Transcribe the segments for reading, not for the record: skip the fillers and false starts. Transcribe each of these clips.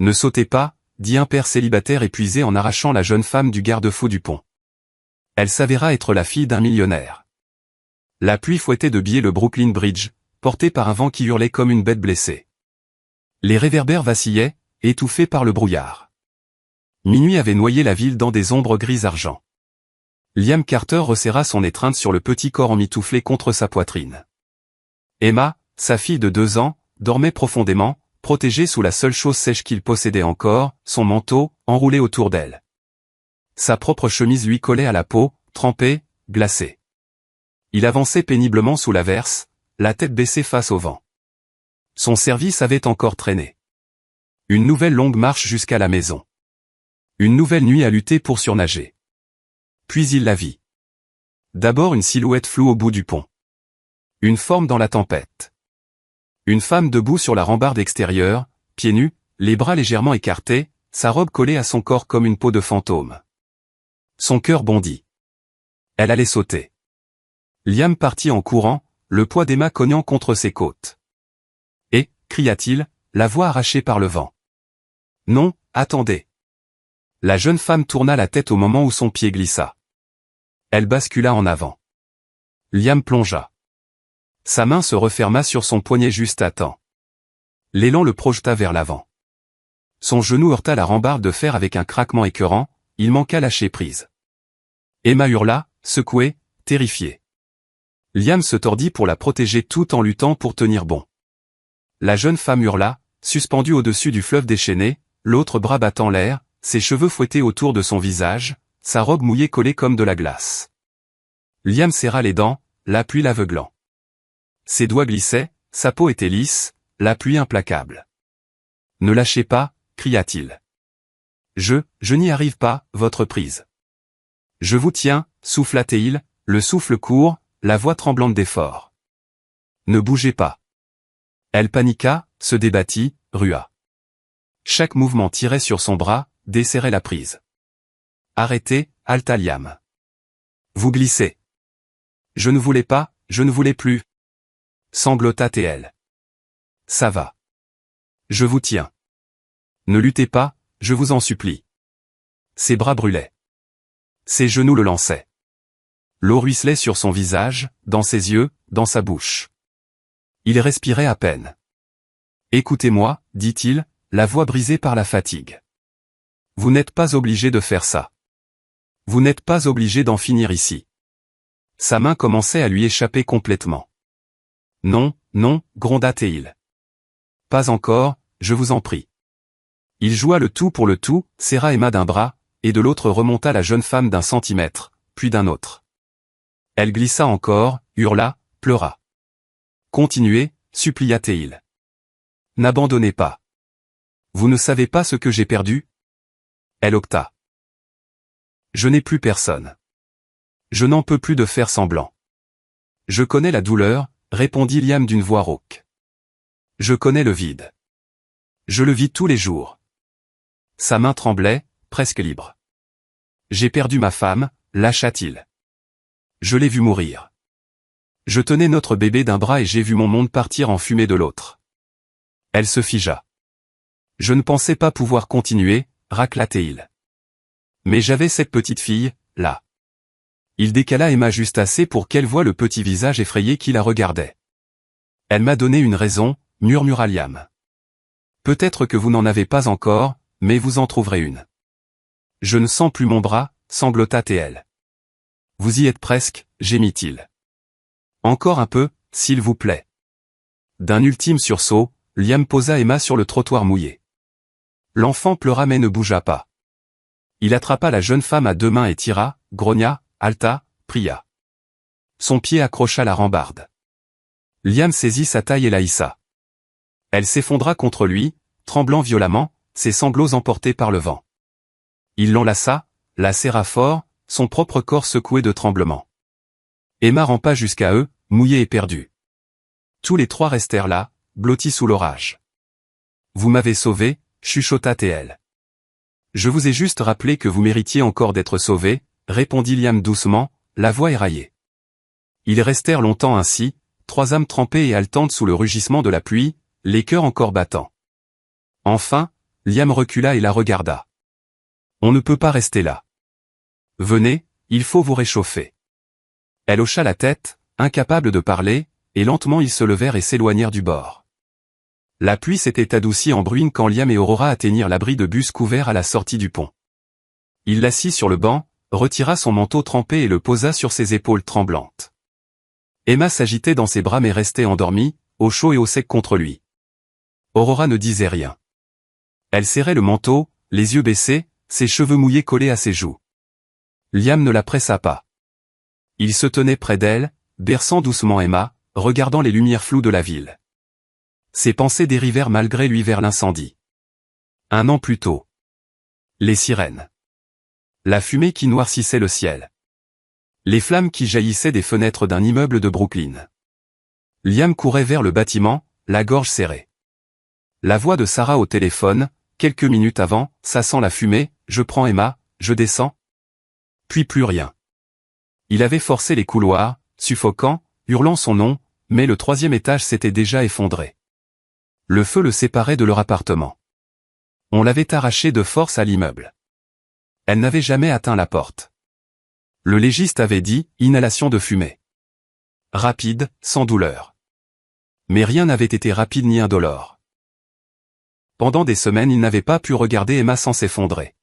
Ne sautez pas, dit un père célibataire épuisé en arrachant la jeune femme du garde-fou du pont. Elle s'avéra être la fille d'un millionnaire. La pluie fouettait de biais le Brooklyn Bridge, porté par un vent qui hurlait comme une bête blessée. Les réverbères vacillaient, étouffés par le brouillard. Minuit avait noyé la ville dans des ombres gris-argent. Liam Carter resserra son étreinte sur le petit corps emmitouflé contre sa poitrine. Emma, sa fille de 2 ans, dormait profondément, protégée sous la seule chose sèche qu'il possédait encore, son manteau, enroulé autour d'elle. Sa propre chemise lui collait à la peau, trempée, glacée. Il avançait péniblement sous l'averse, la tête baissée face au vent. Son service avait encore traîné. Une nouvelle longue marche jusqu'à la maison. Une nouvelle nuit à lutter pour surnager. Puis il la vit. D'abord une silhouette floue au bout du pont. Une forme dans la tempête. Une femme debout sur la rambarde extérieure, pieds nus, les bras légèrement écartés, sa robe collée à son corps comme une peau de fantôme. Son cœur bondit. Elle allait sauter. Liam partit en courant, le poids d'Emma cognant contre ses côtes. Et, cria-t-il, la voix arrachée par le vent. Non, attendez. La jeune femme tourna la tête au moment où son pied glissa. Elle bascula en avant. Liam plongea. Sa main se referma sur son poignet juste à temps. L'élan le projeta vers l'avant. Son genou heurta la rambarde de fer avec un craquement écœurant, il manqua lâcher prise. Emma hurla, secouée, terrifiée. Liam se tordit pour la protéger tout en luttant pour tenir bon. La jeune femme hurla, suspendue au-dessus du fleuve déchaîné, l'autre bras battant l'air, ses cheveux fouettés autour de son visage, sa robe mouillée collée comme de la glace. Liam serra les dents, la pluie l'aveuglant. Ses doigts glissaient, sa peau était lisse, la pluie implacable. Ne lâchez pas, cria-t-il. Je n'y arrive pas, votre prise. Je vous tiens, souffla-t-il, le souffle court, la voix tremblante d'effort. Ne bougez pas. Elle paniqua, se débattit, rua. Chaque mouvement tirait sur son bras, desserrait la prise. Arrêtez, haleta Liam. Vous glissez. Je ne voulais pas, je ne voulais plus. Sanglota T.L. Ça va. Je vous tiens. Ne luttez pas, je vous en supplie. Ses bras brûlaient. Ses genoux le lançaient. L'eau ruisselait sur son visage, dans ses yeux, dans sa bouche. Il respirait à peine. Écoutez-moi, dit-il, la voix brisée par la fatigue. Vous n'êtes pas obligé de faire ça. Vous n'êtes pas obligé d'en finir ici. Sa main commençait à lui échapper complètement. Non, non, gronda-t-il. Pas encore, je vous en prie. Il joua le tout pour le tout, serra Emma d'un bras, et de l'autre remonta la jeune femme d'1 centimètre, puis d'un autre. Elle glissa encore, hurla, pleura. Continuez, supplia-t-il. N'abandonnez pas. Vous ne savez pas ce que j'ai perdu? Elle octa. Je n'ai plus personne. Je n'en peux plus de faire semblant. Je connais la douleur, répondit Liam d'une voix rauque. Je connais le vide. Je le vis tous les jours. Sa main tremblait, presque libre. J'ai perdu ma femme, lâcha-t-il. Je l'ai vue mourir. Je tenais notre bébé d'un bras et j'ai vu mon monde partir en fumée de l'autre. Elle se figea. Je ne pensais pas pouvoir continuer, racla-t-il. Mais j'avais cette petite fille, là. Il décala Emma juste assez pour qu'elle voie le petit visage effrayé qui la regardait. Elle m'a donné une raison, murmura Liam. Peut-être que vous n'en avez pas encore, mais vous en trouverez une. Je ne sens plus mon bras, sanglota T.L. Vous y êtes presque, gémit-il. Encore un peu, s'il vous plaît. D'un ultime sursaut, Liam posa Emma sur le trottoir mouillé. L'enfant pleura mais ne bougea pas. Il attrapa la jeune femme à 2 mains et tira, grogna, haleta, pria. Son pied accrocha la rambarde. Liam saisit sa taille et la hissa. Elle s'effondra contre lui, tremblant violemment, ses sanglots emportés par le vent. Il l'enlaça, la serra fort, son propre corps secoué de tremblements. Emma rampa jusqu'à eux, mouillée et perdue. Tous les 3 restèrent là, blottis sous l'orage. Vous m'avez sauvé, chuchota T.L. Je vous ai juste rappelé que vous méritiez encore d'être sauvé, répondit Liam doucement, la voix éraillée. Ils restèrent longtemps ainsi, 3 âmes trempées et haletantes sous le rugissement de la pluie, les cœurs encore battants. Enfin, Liam recula et la regarda. On ne peut pas rester là. Venez, il faut vous réchauffer. Elle hocha la tête, incapable de parler, et lentement ils se levèrent et s'éloignèrent du bord. La pluie s'était adoucie en bruine quand Liam et Aurora atteignirent l'abri de bus couvert à la sortie du pont. Il l'assit sur le banc, retira son manteau trempé et le posa sur ses épaules tremblantes. Emma s'agitait dans ses bras mais restait endormie, au chaud et au sec contre lui. Aurora ne disait rien. Elle serrait le manteau, les yeux baissés, ses cheveux mouillés collés à ses joues. Liam ne la pressa pas. Il se tenait près d'elle, berçant doucement Emma, regardant les lumières floues de la ville. Ses pensées dérivèrent malgré lui vers l'incendie. 1 an plus tôt. Les sirènes. La fumée qui noircissait le ciel. Les flammes qui jaillissaient des fenêtres d'un immeuble de Brooklyn. Liam courait vers le bâtiment, la gorge serrée. La voix de Sarah au téléphone, quelques minutes avant, ça sent la fumée, je prends Emma, je descends. Puis plus rien. Il avait forcé les couloirs, suffocant, hurlant son nom, mais le 3e étage s'était déjà effondré. Le feu le séparait de leur appartement. On l'avait arraché de force à l'immeuble. Elle n'avait jamais atteint la porte. Le légiste avait dit, inhalation de fumée. Rapide, sans douleur. Mais rien n'avait été rapide ni indolore. Pendant des semaines il n'avait pas pu regarder Emma sans s'effondrer.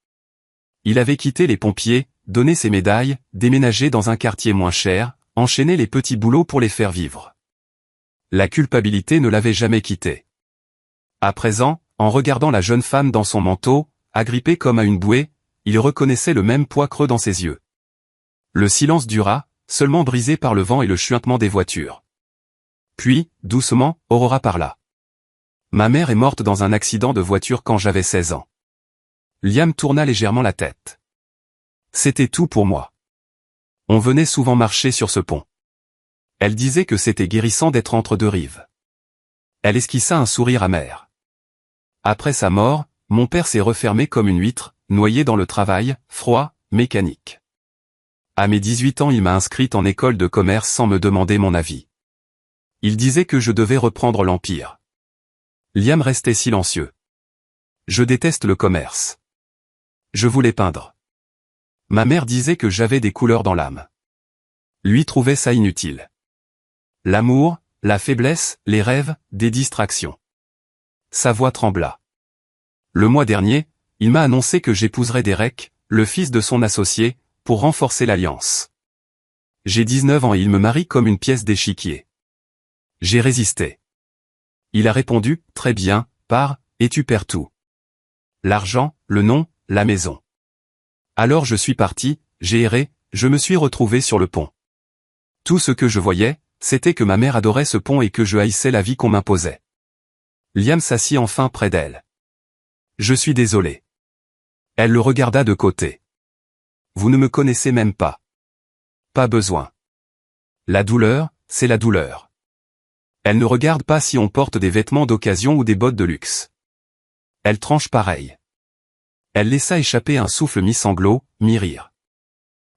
Il avait quitté les pompiers, donné ses médailles, déménagé dans un quartier moins cher, enchaîné les petits boulots pour les faire vivre. La culpabilité ne l'avait jamais quitté. À présent, en regardant la jeune femme dans son manteau, agrippée comme à une bouée, il reconnaissait le même poids creux dans ses yeux. Le silence dura, seulement brisé par le vent et le chuintement des voitures. Puis, doucement, Aurora parla. Ma mère est morte dans un accident de voiture quand j'avais 16 ans. Liam tourna légèrement la tête. C'était tout pour moi. On venait souvent marcher sur ce pont. Elle disait que c'était guérissant d'être entre deux rives. Elle esquissa un sourire amer. Après sa mort, mon père s'est refermé comme une huître, noyé dans le travail, froid, mécanique. À mes 18 ans il m'a inscrite en école de commerce sans me demander mon avis. Il disait que je devais reprendre l'empire. Liam restait silencieux. Je déteste le commerce. Je voulais peindre. Ma mère disait que j'avais des couleurs dans l'âme. Lui trouvait ça inutile. L'amour, la faiblesse, les rêves, des distractions. Sa voix trembla. Le mois dernier, il m'a annoncé que j'épouserais Derek, le fils de son associé, pour renforcer l'alliance. J'ai 19 ans et il me marie comme une pièce d'échiquier. J'ai résisté. Il a répondu, très bien, pars, et tu perds tout. L'argent, le nom, la maison. Alors je suis parti, j'ai erré, je me suis retrouvé sur le pont. Tout ce que je voyais, c'était que ma mère adorait ce pont et que je haïssais la vie qu'on m'imposait. Liam s'assit enfin près d'elle. Je suis désolé. Elle le regarda de côté. Vous ne me connaissez même pas. Pas besoin. La douleur, c'est la douleur. Elle ne regarde pas si on porte des vêtements d'occasion ou des bottes de luxe. Elle tranche pareil. Elle laissa échapper un souffle mi-sanglot, mi-rire.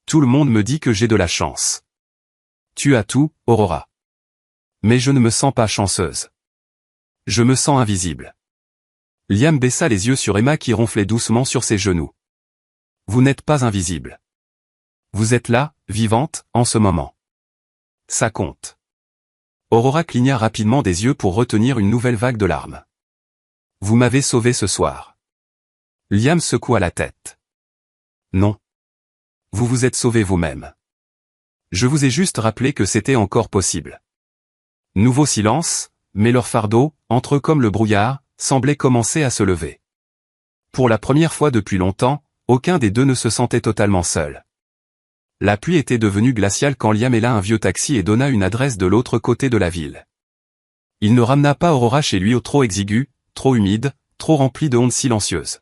Tout le monde me dit que j'ai de la chance. Tu as tout, Aurora. Mais je ne me sens pas chanceuse. Je me sens invisible. Liam baissa les yeux sur Emma qui ronflait doucement sur ses genoux. Vous n'êtes pas invisible. Vous êtes là, vivante, en ce moment. Ça compte. Aurora cligna rapidement des yeux pour retenir une nouvelle vague de larmes. Vous m'avez sauvé ce soir. Liam secoua la tête. Non. Vous vous êtes sauvé vous-même. Je vous ai juste rappelé que c'était encore possible. Nouveau silence, mais leur fardeau, entre eux comme le brouillard, semblait commencer à se lever. Pour la première fois depuis longtemps, aucun des deux ne se sentait totalement seul. La pluie était devenue glaciale quand Liam héla un vieux taxi et donna une adresse de l'autre côté de la ville. Il ne ramena pas Aurora chez lui au trop exigu, trop humide, trop rempli de honte silencieuse.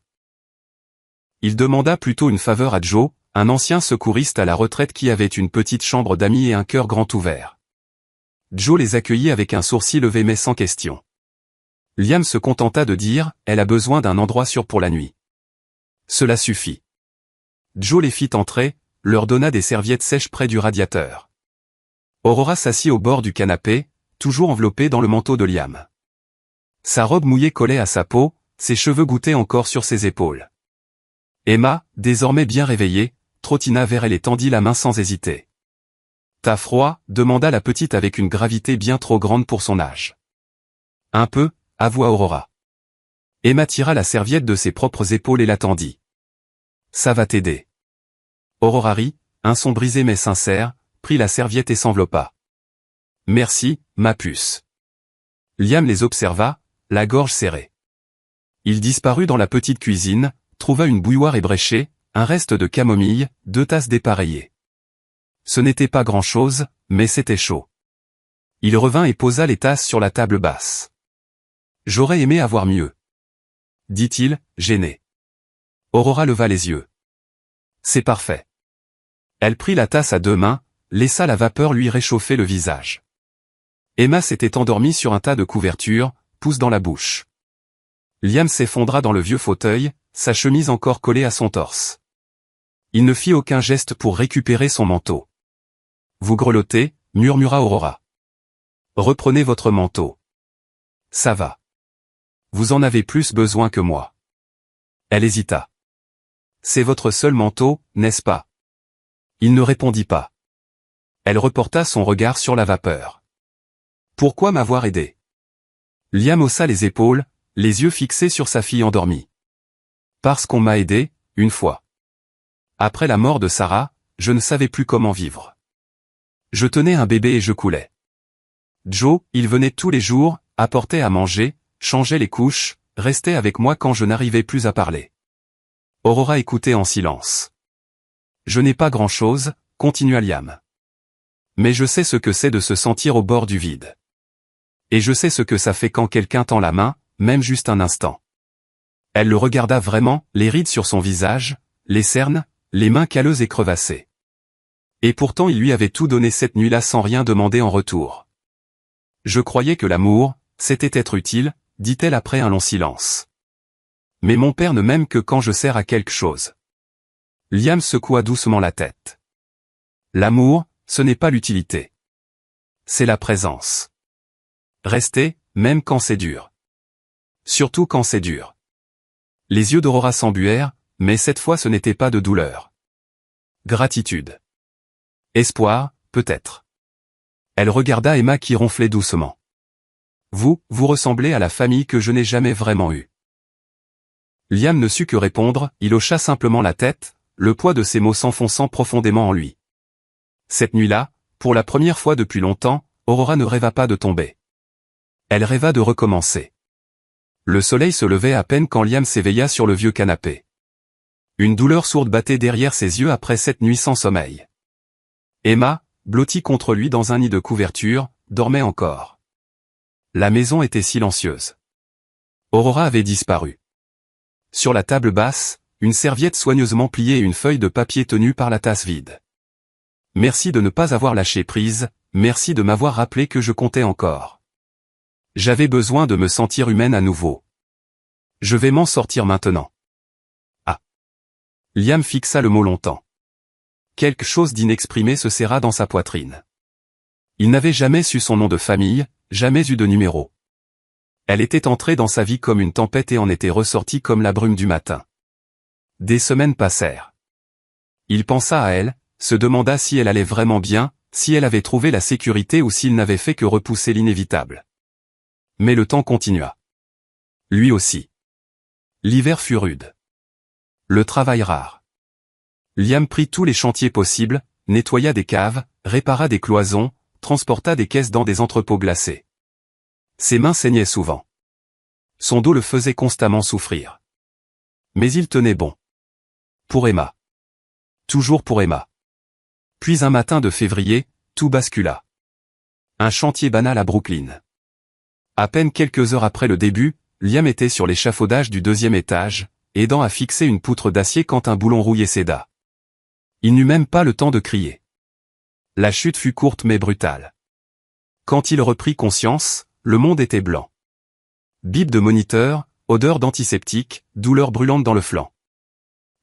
Il demanda plutôt une faveur à Joe, un ancien secouriste à la retraite qui avait une petite chambre d'amis et un cœur grand ouvert. Joe les accueillit avec un sourcil levé mais sans question. Liam se contenta de dire, elle a besoin d'un endroit sûr pour la nuit. Cela suffit. Joe les fit entrer, leur donna des serviettes sèches près du radiateur. Aurora s'assit au bord du canapé, toujours enveloppée dans le manteau de Liam. Sa robe mouillée collait à sa peau, ses cheveux gouttaient encore sur ses épaules. Emma, désormais bien réveillée, trottina vers elle et tendit la main sans hésiter. « T'as froid ?» demanda la petite avec une gravité bien trop grande pour son âge. « Un peu » avoua Aurora. Emma tira la serviette de ses propres épaules et la tendit. « Ça va t'aider. » Aurora rit, un son brisé mais sincère, prit la serviette et s'enveloppa. « Merci, ma puce. » Liam les observa, la gorge serrée. Il disparut dans la petite cuisine, trouva une bouilloire ébréchée, un reste de camomille, 2 tasses dépareillées. Ce n'était pas grand-chose, mais c'était chaud. Il revint et posa les tasses sur la table basse. « J'aurais aimé avoir mieux. » dit-il, gêné. Aurora leva les yeux. « C'est parfait. » Elle prit la tasse à 2 mains, laissa la vapeur lui réchauffer le visage. Emma s'était endormie sur un tas de couvertures, pouce dans la bouche. Liam s'effondra dans le vieux fauteuil, sa chemise encore collée à son torse. Il ne fit aucun geste pour récupérer son manteau. « Vous grelottez » murmura Aurora. « Reprenez votre manteau. »« Ça va. Vous en avez plus besoin que moi. » Elle hésita. « C'est votre seul manteau, n'est-ce pas ?» Il ne répondit pas. Elle reporta son regard sur la vapeur. « Pourquoi m'avoir aidé ?» Liam haussa les épaules, les yeux fixés sur sa fille endormie. « Parce qu'on m'a aidé, une fois. Après la mort de Sarah, je ne savais plus comment vivre. Je tenais un bébé et je coulais. Joe, il venait tous les jours, apportait à manger, changeait les couches, restait avec moi quand je n'arrivais plus à parler. » Aurora écoutait en silence. « Je n'ai pas grand-chose, » continua Liam. « Mais je sais ce que c'est de se sentir au bord du vide. Et je sais ce que ça fait quand quelqu'un tend la main, même juste un instant. » Elle le regarda vraiment, les rides sur son visage, les cernes, les mains calleuses et crevassées. Et pourtant il lui avait tout donné cette nuit-là sans rien demander en retour. « Je croyais que l'amour, c'était être utile, » dit-elle après un long silence. « Mais mon père ne m'aime que quand je sers à quelque chose. » Liam secoua doucement la tête. « L'amour, ce n'est pas l'utilité. C'est la présence. Rester, même quand c'est dur. Surtout quand c'est dur. » Les yeux d'Aurora s'embuèrent, mais cette fois ce n'était pas de douleur. Gratitude. Espoir, peut-être. Elle regarda Emma qui ronflait doucement. « Vous ressemblez à la famille que je n'ai jamais vraiment eue. » Liam ne sut que répondre, il hocha simplement la tête, le poids de ses mots s'enfonçant profondément en lui. Cette nuit-là, pour la première fois depuis longtemps, Aurora ne rêva pas de tomber. Elle rêva de recommencer. Le soleil se levait à peine quand Liam s'éveilla sur le vieux canapé. Une douleur sourde battait derrière ses yeux après cette nuit sans sommeil. Emma, blottie contre lui dans un nid de couverture, dormait encore. La maison était silencieuse. Aurora avait disparu. Sur la table basse, une serviette soigneusement pliée et une feuille de papier tenue par la tasse vide. « Merci de ne pas avoir lâché prise, merci de m'avoir rappelé que je comptais encore. J'avais besoin de me sentir humaine à nouveau. Je vais m'en sortir maintenant. » Ah. Liam fixa le mot longtemps. Quelque chose d'inexprimé se serra dans sa poitrine. Il n'avait jamais su son nom de famille, jamais eu de numéro. Elle était entrée dans sa vie comme une tempête et en était ressortie comme la brume du matin. Des semaines passèrent. Il pensa à elle, se demanda si elle allait vraiment bien, si elle avait trouvé la sécurité ou s'il n'avait fait que repousser l'inévitable. Mais le temps continua. Lui aussi. L'hiver fut rude. Le travail rare. Liam prit tous les chantiers possibles, nettoya des caves, répara des cloisons, transporta des caisses dans des entrepôts glacés. Ses mains saignaient souvent. Son dos le faisait constamment souffrir. Mais il tenait bon. Pour Emma. Toujours pour Emma. Puis un matin de février, tout bascula. Un chantier banal à Brooklyn. À peine quelques heures après le début, Liam était sur l'échafaudage du 2e étage, aidant à fixer une poutre d'acier quand un boulon rouillé céda. Il n'eut même pas le temps de crier. La chute fut courte mais brutale. Quand il reprit conscience, le monde était blanc. Bip de moniteur, odeur d'antiseptique, douleur brûlante dans le flanc.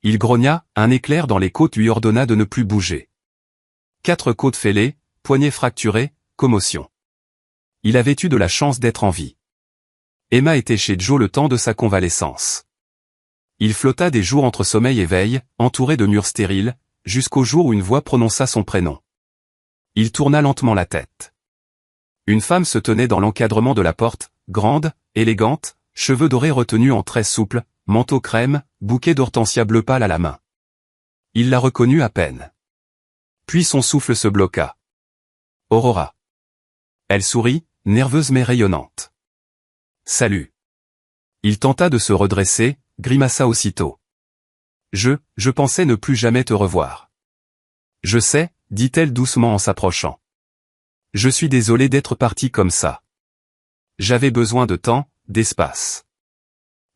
Il grogna, un éclair dans les côtes lui ordonna de ne plus bouger. 4 côtes fêlées, poignets fracturés, commotion. Il avait eu de la chance d'être en vie. Emma était chez Joe le temps de sa convalescence. Il flotta des jours entre sommeil et veille, entouré de murs stériles, jusqu'au jour où une voix prononça son prénom. Il tourna lentement la tête. Une femme se tenait dans l'encadrement de la porte, grande, élégante, cheveux dorés retenus en tresses souples, manteau crème, bouquet d'hortensia bleu pâle à la main. Il la reconnut à peine. Puis son souffle se bloqua. Aurora. Elle sourit, nerveuse mais rayonnante. Salut. Il tenta de se redresser, grimaça aussitôt. Je pensais ne plus jamais te revoir. Je sais, dit-elle doucement en s'approchant. Je suis désolée d'être partie comme ça. J'avais besoin de temps, d'espace.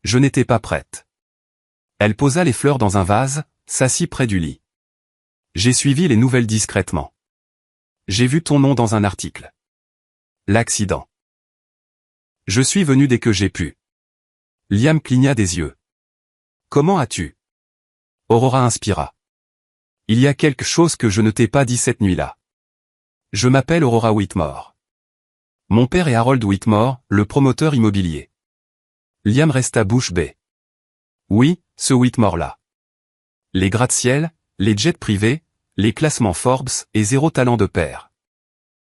Je n'étais pas prête. Elle posa les fleurs dans un vase, s'assit près du lit. J'ai suivi les nouvelles discrètement. J'ai vu ton nom dans un article. L'accident. Je suis venu dès que j'ai pu. Liam cligna des yeux. Comment as-tu? Aurora inspira. Il y a quelque chose que je ne t'ai pas dit cette nuit-là. Je m'appelle Aurora Whitmore. Mon père est Harold Whitmore, le promoteur immobilier. Liam resta bouche bée. Oui, ce Whitmore-là. Les gratte-ciel, les jets privés, les classements Forbes et zéro talent de père.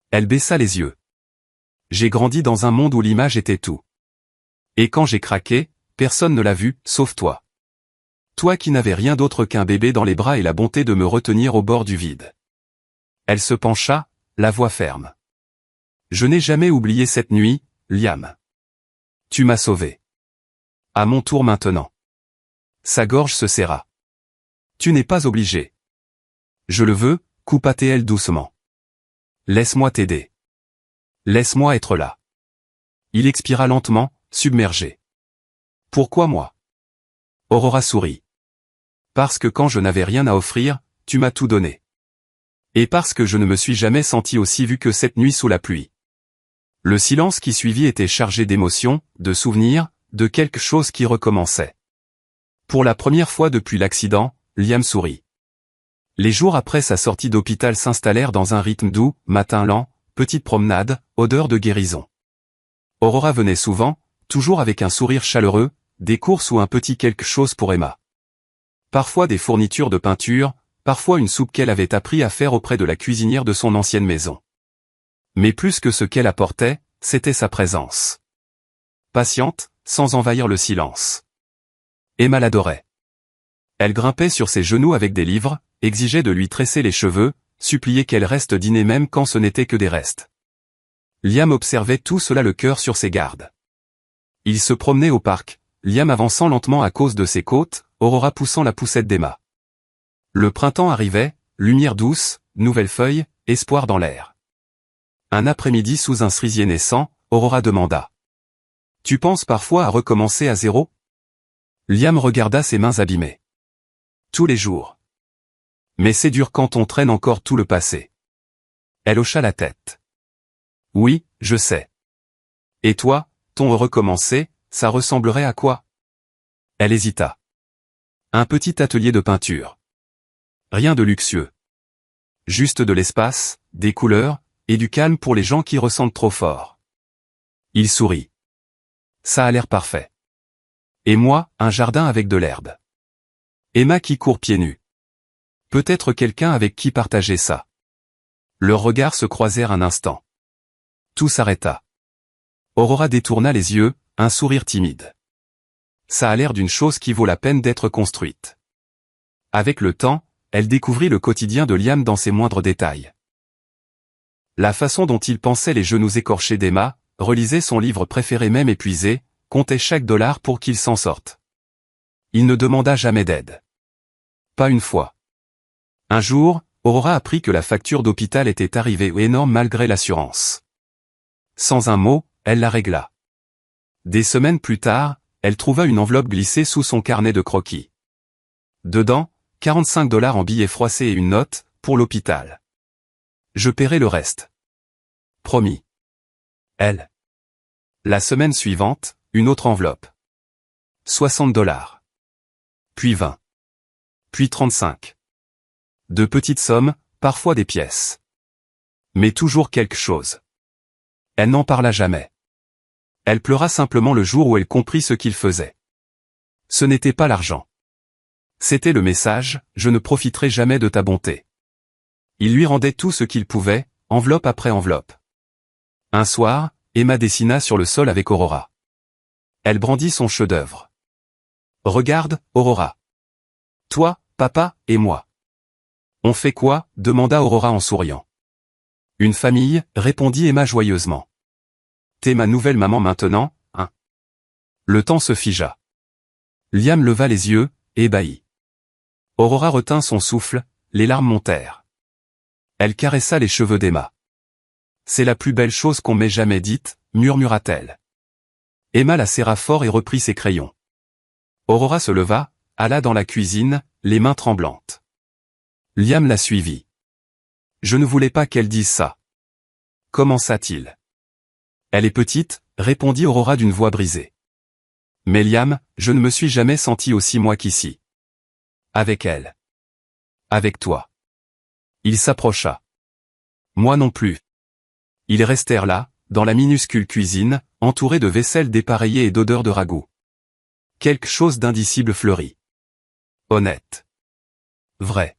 Elle baissa les yeux. J'ai grandi dans un monde où l'image était tout. Et quand j'ai craqué, personne ne l'a vu, sauf toi. Toi qui n'avais rien d'autre qu'un bébé dans les bras et la bonté de me retenir au bord du vide. Elle se pencha, la voix ferme. Je n'ai jamais oublié cette nuit, Liam. Tu m'as sauvé. À mon tour maintenant. Sa gorge se serra. Tu n'es pas obligé. Je le veux, coupa-t-elle doucement. Laisse-moi t'aider. Laisse-moi être là. Il expira lentement, submergé. Pourquoi moi? Aurora sourit. Parce que quand je n'avais rien à offrir, tu m'as tout donné. Et parce que je ne me suis jamais senti aussi vu que cette nuit sous la pluie. Le silence qui suivit était chargé d'émotions, de souvenirs, de quelque chose qui recommençait. Pour la première fois depuis l'accident, Liam sourit. Les jours après sa sortie d'hôpital s'installèrent dans un rythme doux, matin lent, petite promenade, odeur de guérison. Aurora venait souvent, toujours avec un sourire chaleureux, des courses ou un petit quelque chose pour Emma. Parfois des fournitures de peinture, parfois une soupe qu'elle avait appris à faire auprès de la cuisinière de son ancienne maison. Mais plus que ce qu'elle apportait, c'était sa présence. Patiente, sans envahir le silence. Emma l'adorait. Elle grimpait sur ses genoux avec des livres, exigeait de lui tresser les cheveux, suppliait qu'elle reste dîner même quand ce n'était que des restes. Liam observait tout cela le cœur sur ses gardes. Il se promenait au parc, Liam avançant lentement à cause de ses côtes, Aurora poussant la poussette d'Emma. Le printemps arrivait, lumière douce, nouvelles feuilles, espoir dans l'air. Un après-midi sous un cerisier naissant, Aurora demanda. Tu penses parfois à recommencer à zéro? Liam regarda ses mains abîmées. Tous les jours. Mais c'est dur quand on traîne encore tout le passé. Elle hocha la tête. Oui, je sais. Et toi, ton recommencer, ça ressemblerait à quoi? Elle hésita. Un petit atelier de peinture. Rien de luxueux. Juste de l'espace, des couleurs, et du calme pour les gens qui ressentent trop fort. Il sourit. Ça a l'air parfait. Et moi, un jardin avec de l'herbe. Emma qui court pieds nus. Peut-être quelqu'un avec qui partager ça. Leurs regards se croisèrent un instant. Tout s'arrêta. Aurora détourna les yeux, un sourire timide. Ça a l'air d'une chose qui vaut la peine d'être construite. Avec le temps, elle découvrit le quotidien de Liam dans ses moindres détails. La façon dont il pensait les genoux écorchés d'Emma, relisait son livre préféré même épuisé, comptait chaque dollar pour qu'il s'en sorte. Il ne demanda jamais d'aide. Pas une fois. Un jour, Aurora apprit que la facture d'hôpital était arrivée énorme malgré l'assurance. Sans un mot, elle la régla. Des semaines plus tard, elle trouva une enveloppe glissée sous son carnet de croquis. Dedans, 45 $ en billets froissés et une note, pour l'hôpital. Je paierai le reste. Promis. Elle. La semaine suivante, une autre enveloppe. 60 $. Puis 20. Puis 35. De petites sommes, parfois des pièces. Mais toujours quelque chose. Elle n'en parla jamais. Elle pleura simplement le jour où elle comprit ce qu'il faisait. Ce n'était pas l'argent. C'était le message, je ne profiterai jamais de ta bonté. Il lui rendait tout ce qu'il pouvait, enveloppe après enveloppe. Un soir, Emma dessina sur le sol avec Aurora. Elle brandit son chef-d'œuvre. Regarde, Aurora. Toi, papa, et moi. On fait quoi? Demanda Aurora en souriant. Une famille, répondit Emma joyeusement. T'es ma nouvelle maman maintenant, hein? Le temps se figea. Liam leva les yeux, ébahi. Aurora retint son souffle, les larmes montèrent. Elle caressa les cheveux d'Emma. C'est la plus belle chose qu'on m'ait jamais dite, murmura-t-elle. Emma la serra fort et reprit ses crayons. Aurora se leva, alla dans la cuisine, les mains tremblantes. Liam la suivit. Je ne voulais pas qu'elle dise ça. Commença-t-il. Elle est petite, répondit Aurora d'une voix brisée. Mais Liam, je ne me suis jamais senti aussi moi qu'ici. Avec elle. Avec toi. Il s'approcha. Moi non plus. Ils restèrent là, dans la minuscule cuisine, entourés de vaisselle dépareillée et d'odeur de ragoût. Quelque chose d'indicible fleurit. Honnête. Vrai.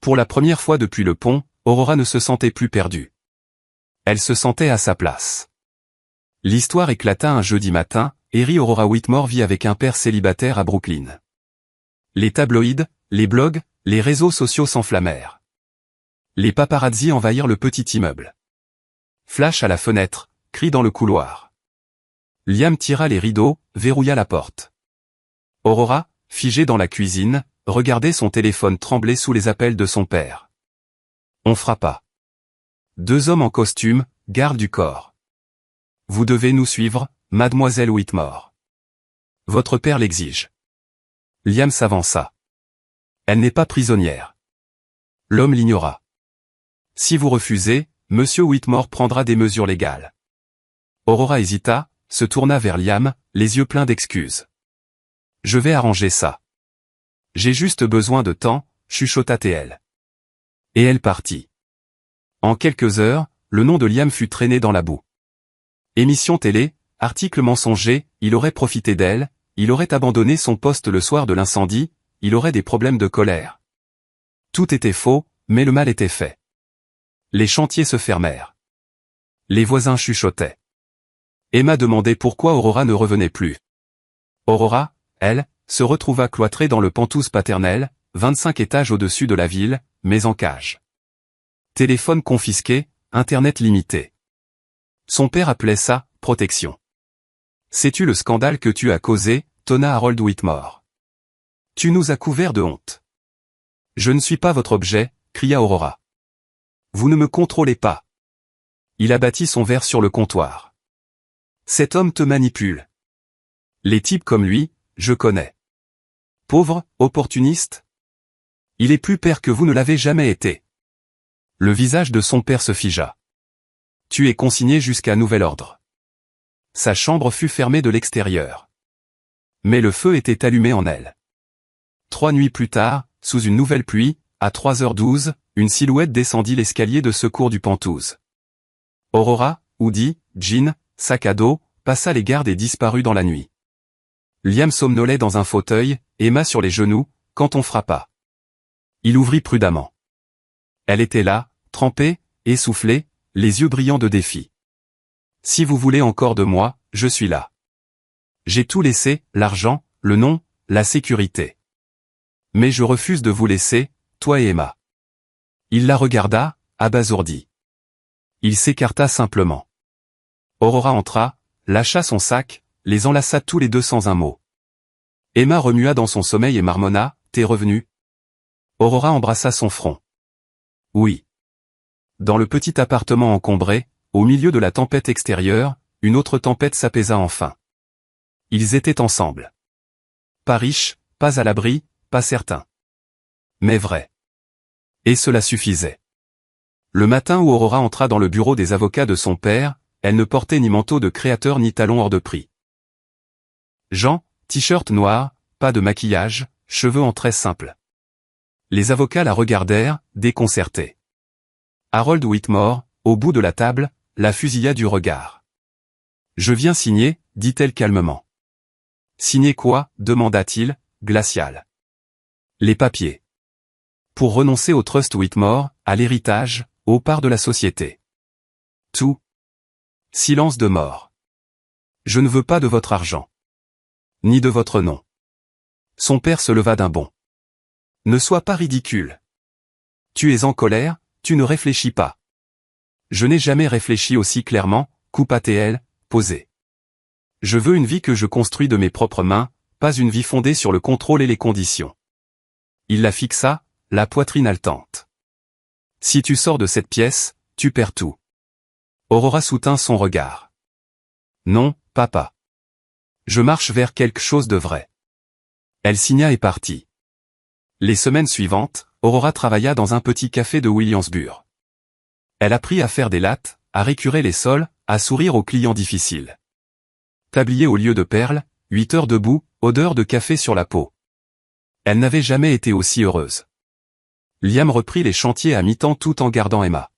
Pour la première fois depuis le pont, Aurora ne se sentait plus perdue. Elle se sentait à sa place. L'histoire éclata un jeudi matin, Erie Aurora Whitmore vit avec un père célibataire à Brooklyn. Les tabloïds, les blogs, les réseaux sociaux s'enflammèrent. Les paparazzis envahirent le petit immeuble. Flash à la fenêtre, cri dans le couloir. Liam tira les rideaux, verrouilla la porte. Aurora, figée dans la cuisine, regardait son téléphone trembler sous les appels de son père. On frappa. 2 hommes en costume, garde du corps. Vous devez nous suivre, mademoiselle Whitmore. Votre père l'exige. Liam s'avança. Elle n'est pas prisonnière. L'homme l'ignora. Si vous refusez, monsieur Whitmore prendra des mesures légales. Aurora hésita, se tourna vers Liam, les yeux pleins d'excuses. Je vais arranger ça. J'ai juste besoin de temps, chuchota-t-elle. Et elle partit. En quelques heures, le nom de Liam fut traîné dans la boue. Émission télé, article mensonger, il aurait profité d'elle, il aurait abandonné son poste le soir de l'incendie, il aurait des problèmes de colère. Tout était faux, mais le mal était fait. Les chantiers se fermèrent. Les voisins chuchotaient. Emma demandait pourquoi Aurora ne revenait plus. Aurora, elle, se retrouva cloîtrée dans le penthouse paternel, 25 étages au-dessus de la ville, mais en cage. Téléphone confisqué, internet limité. Son père appelait ça « protection ». Sais-tu le scandale que tu as causé, tonna Harold Whitmore. Tu nous as couverts de honte. Je ne suis pas votre objet, cria Aurora. Vous ne me contrôlez pas. Il abattit son verre sur le comptoir. Cet homme te manipule. Les types comme lui, je connais. Pauvre, opportuniste. Il est plus père que vous ne l'avez jamais été. Le visage de son père se figea. Tu es consigné jusqu'à nouvel ordre. Sa chambre fut fermée de l'extérieur. Mais le feu était allumé en elle. 3 nuits plus tard, sous une nouvelle pluie, à 3h12, une silhouette descendit l'escalier de secours du penthouse. Aurora, Woody, Jean, sac à dos, passa les gardes et disparut dans la nuit. Liam somnolait dans un fauteuil, Emma sur les genoux, quand on frappa. Il ouvrit prudemment. Elle était là, trempée, essoufflée, les yeux brillants de défi. Si vous voulez encore de moi, je suis là. J'ai tout laissé, l'argent, le nom, la sécurité. Mais je refuse de vous laisser, toi et Emma. Il la regarda, abasourdi. Il s'écarta simplement. Aurora entra, lâcha son sac, les enlaça tous les deux sans un mot. Emma remua dans son sommeil et marmonna, t'es revenu? Aurora embrassa son front. Oui. Dans le petit appartement encombré, au milieu de la tempête extérieure, une autre tempête s'apaisa enfin. Ils étaient ensemble. Pas riches, pas à l'abri, pas certains. Mais vrai. Et cela suffisait. Le matin où Aurora entra dans le bureau des avocats de son père, elle ne portait ni manteau de créateur ni talons hors de prix. Jean, t-shirt noir, pas de maquillage, cheveux en tresse simples. Les avocats la regardèrent, déconcertés. Harold Whitmore, au bout de la table, la fusilla du regard. Je viens signer, dit-elle calmement. Signer quoi, demanda-t-il, glacial. Les papiers. Pour renoncer au trust Whitmore, à l'héritage, aux parts de la société. Tout. Silence de mort. Je ne veux pas de votre argent. Ni de votre nom. Son père se leva d'un bond. Ne sois pas ridicule. Tu es en colère, tu ne réfléchis pas. Je n'ai jamais réfléchi aussi clairement, coupa-t-elle, posée. Je veux une vie que je construis de mes propres mains, pas une vie fondée sur le contrôle et les conditions. Il la fixa, la poitrine haletante. Si tu sors de cette pièce, tu perds tout. Aurora soutint son regard. Non, papa. Je marche vers quelque chose de vrai. Elle signa et partit. Les semaines suivantes, Aurora travailla dans un petit café de Williamsburg. Elle apprit à faire des lattes, à récurer les sols, à sourire aux clients difficiles. Tablier au lieu de perles, 8 heures debout, odeur de café sur la peau. Elle n'avait jamais été aussi heureuse. Liam reprit les chantiers à mi-temps tout en gardant Emma.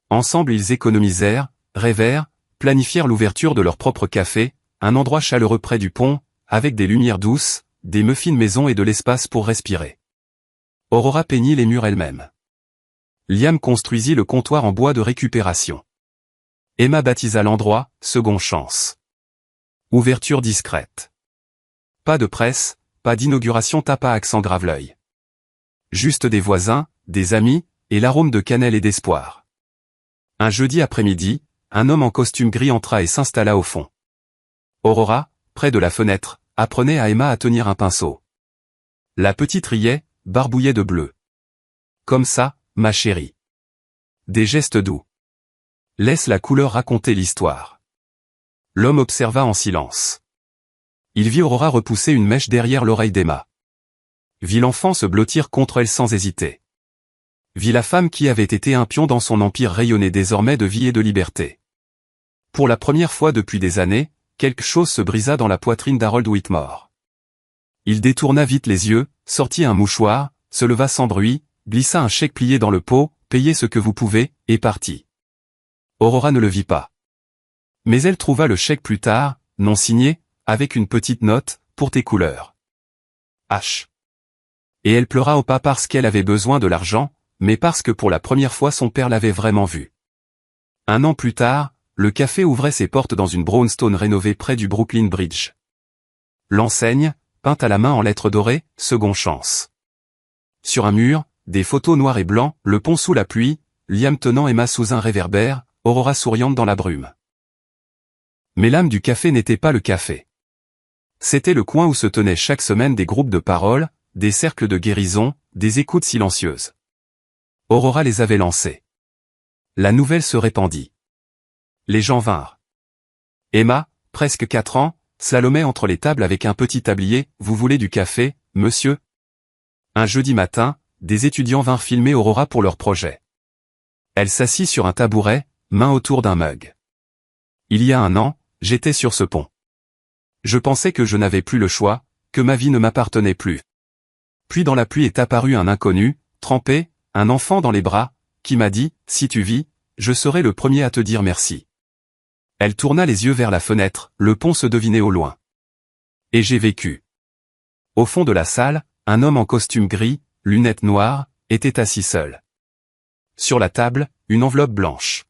Ensemble ils économisèrent, rêvèrent, planifièrent l'ouverture de leur propre café, un endroit chaleureux près du pont, avec des lumières douces, des muffins maison et de l'espace pour respirer. Aurora peignit les murs elle-même. Liam construisit le comptoir en bois de récupération. Emma baptisa l'endroit « Seconde chance ». Ouverture discrète. Pas de presse, pas d'inauguration tapa accent grave l'œil. Juste des voisins, des amis, et l'arôme de cannelle et d'espoir. Un jeudi après-midi, un homme en costume gris entra et s'installa au fond. Aurora, près de la fenêtre, apprenait à Emma à tenir un pinceau. La petite riait, barbouillait de bleu. Comme ça, ma chérie. Des gestes doux. Laisse la couleur raconter l'histoire. L'homme observa en silence. Il vit Aurora repousser une mèche derrière l'oreille d'Emma. Vit l'enfant se blottir contre elle sans hésiter. Vit la femme qui avait été un pion dans son empire rayonner désormais de vie et de liberté. Pour la première fois depuis des années, quelque chose se brisa dans la poitrine d'Harold Whitmore. Il détourna vite les yeux, sortit un mouchoir, se leva sans bruit, glissa un chèque plié dans le pot, payez ce que vous pouvez, et partit. Aurora ne le vit pas. Mais elle trouva le chèque plus tard, non signé, avec une petite note, pour tes couleurs. H. Et elle pleura au pas parce qu'elle avait besoin de l'argent, mais parce que pour la première fois son père l'avait vraiment vu. Un an plus tard, le café ouvrait ses portes dans une brownstone rénovée près du Brooklyn Bridge. L'enseigne, peinte à la main en lettres dorées, Seconde chance. Sur un mur, des photos noires et blancs, le pont sous la pluie, Liam tenant Emma sous un réverbère, Aurora souriante dans la brume. Mais l'âme du café n'était pas le café. C'était le coin où se tenaient chaque semaine des groupes de parole, des cercles de guérison, des écoutes silencieuses. Aurora les avait lancés. La nouvelle se répandit. Les gens vinrent. Emma, presque 4 ans, slalomait entre les tables avec un petit tablier, vous voulez du café, monsieur? Un jeudi matin, des étudiants vinrent filmer Aurora pour leur projet. Elle s'assit sur un tabouret, main autour d'un mug. Il y a un an, j'étais sur ce pont. Je pensais que je n'avais plus le choix, que ma vie ne m'appartenait plus. Puis dans la pluie est apparu un inconnu, trempé, un enfant dans les bras, qui m'a dit, si tu vis, je serai le premier à te dire merci. Elle tourna les yeux vers la fenêtre, le pont se devinait au loin. Et j'ai vécu. Au fond de la salle, un homme en costume gris, lunettes noires, était assis seul. Sur la table, une enveloppe blanche.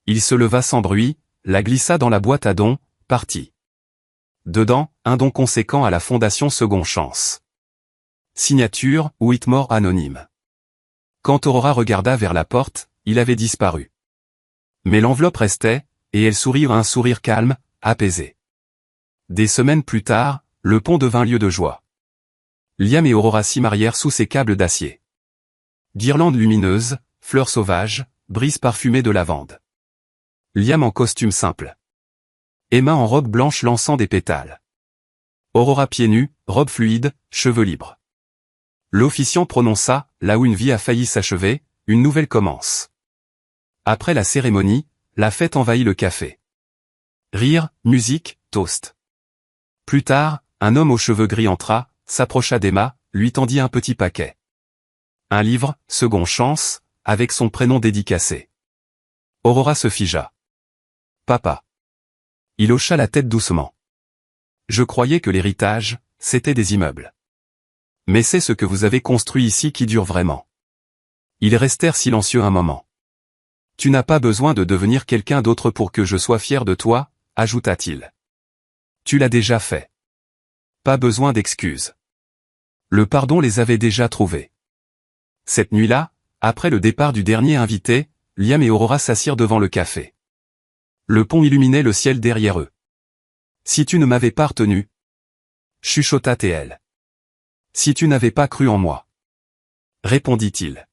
Il se leva sans bruit, la glissa dans la boîte à dons, partit. Dedans, un don conséquent à la Fondation Seconde Chance. Signature, Whitmore anonyme. Quand Aurora regarda vers la porte, il avait disparu. Mais l'enveloppe restait, et elle sourit un sourire calme, apaisé. Des semaines plus tard, le pont devint lieu de joie. Liam et Aurora s'y marièrent sous ses câbles d'acier. Guirlandes lumineuses, fleurs sauvages, brise parfumée de lavande. Liam en costume simple. Emma en robe blanche lançant des pétales. Aurora pieds nus, robe fluide, cheveux libres. L'officiant prononça, là où une vie a failli s'achever, une nouvelle commence. Après la cérémonie, la fête envahit le café. Rire, musique, toast. Plus tard, un homme aux cheveux gris entra, s'approcha d'Emma, lui tendit un petit paquet. Un livre, Seconde chance, avec son prénom dédicacé. Aurora se figea. Papa. Il hocha la tête doucement. Je croyais que l'héritage, c'était des immeubles. Mais c'est ce que vous avez construit ici qui dure vraiment. Ils restèrent silencieux un moment. Tu n'as pas besoin de devenir quelqu'un d'autre pour que je sois fier de toi, ajouta-t-il. Tu l'as déjà fait. Pas besoin d'excuses. Le pardon les avait déjà trouvés. Cette nuit-là, après le départ du dernier invité, Liam et Aurora s'assirent devant le café. Le pont illuminait le ciel derrière eux. Si tu ne m'avais pas retenu, chuchota TL. Si tu n'avais pas cru en moi, répondit-il.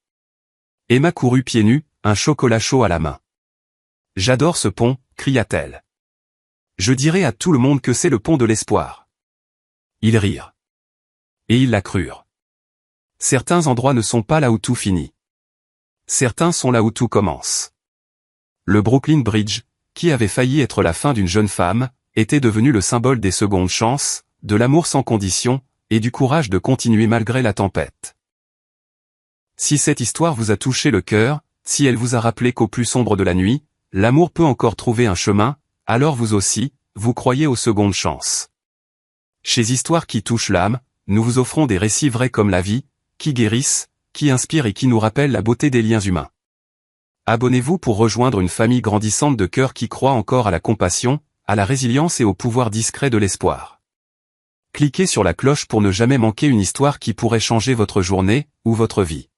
Emma courut pieds nus, un chocolat chaud à la main. J'adore ce pont, cria-t-elle. Je dirai à tout le monde que c'est le pont de l'espoir. Ils rirent. Et ils la crurent. Certains endroits ne sont pas là où tout finit. Certains sont là où tout commence. Le Brooklyn Bridge, qui avait failli être la fin d'une jeune femme, était devenu le symbole des secondes chances, de l'amour sans condition, et du courage de continuer malgré la tempête. Si cette histoire vous a touché le cœur, si elle vous a rappelé qu'au plus sombre de la nuit, l'amour peut encore trouver un chemin, alors vous aussi, vous croyez aux secondes chances. Chez Histoires qui touchent l'âme, nous vous offrons des récits vrais comme la vie, qui guérissent, qui inspirent et qui nous rappellent la beauté des liens humains. Abonnez-vous pour rejoindre une famille grandissante de cœurs qui croient encore à la compassion, à la résilience et au pouvoir discret de l'espoir. Cliquez sur la cloche pour ne jamais manquer une histoire qui pourrait changer votre journée, ou votre vie.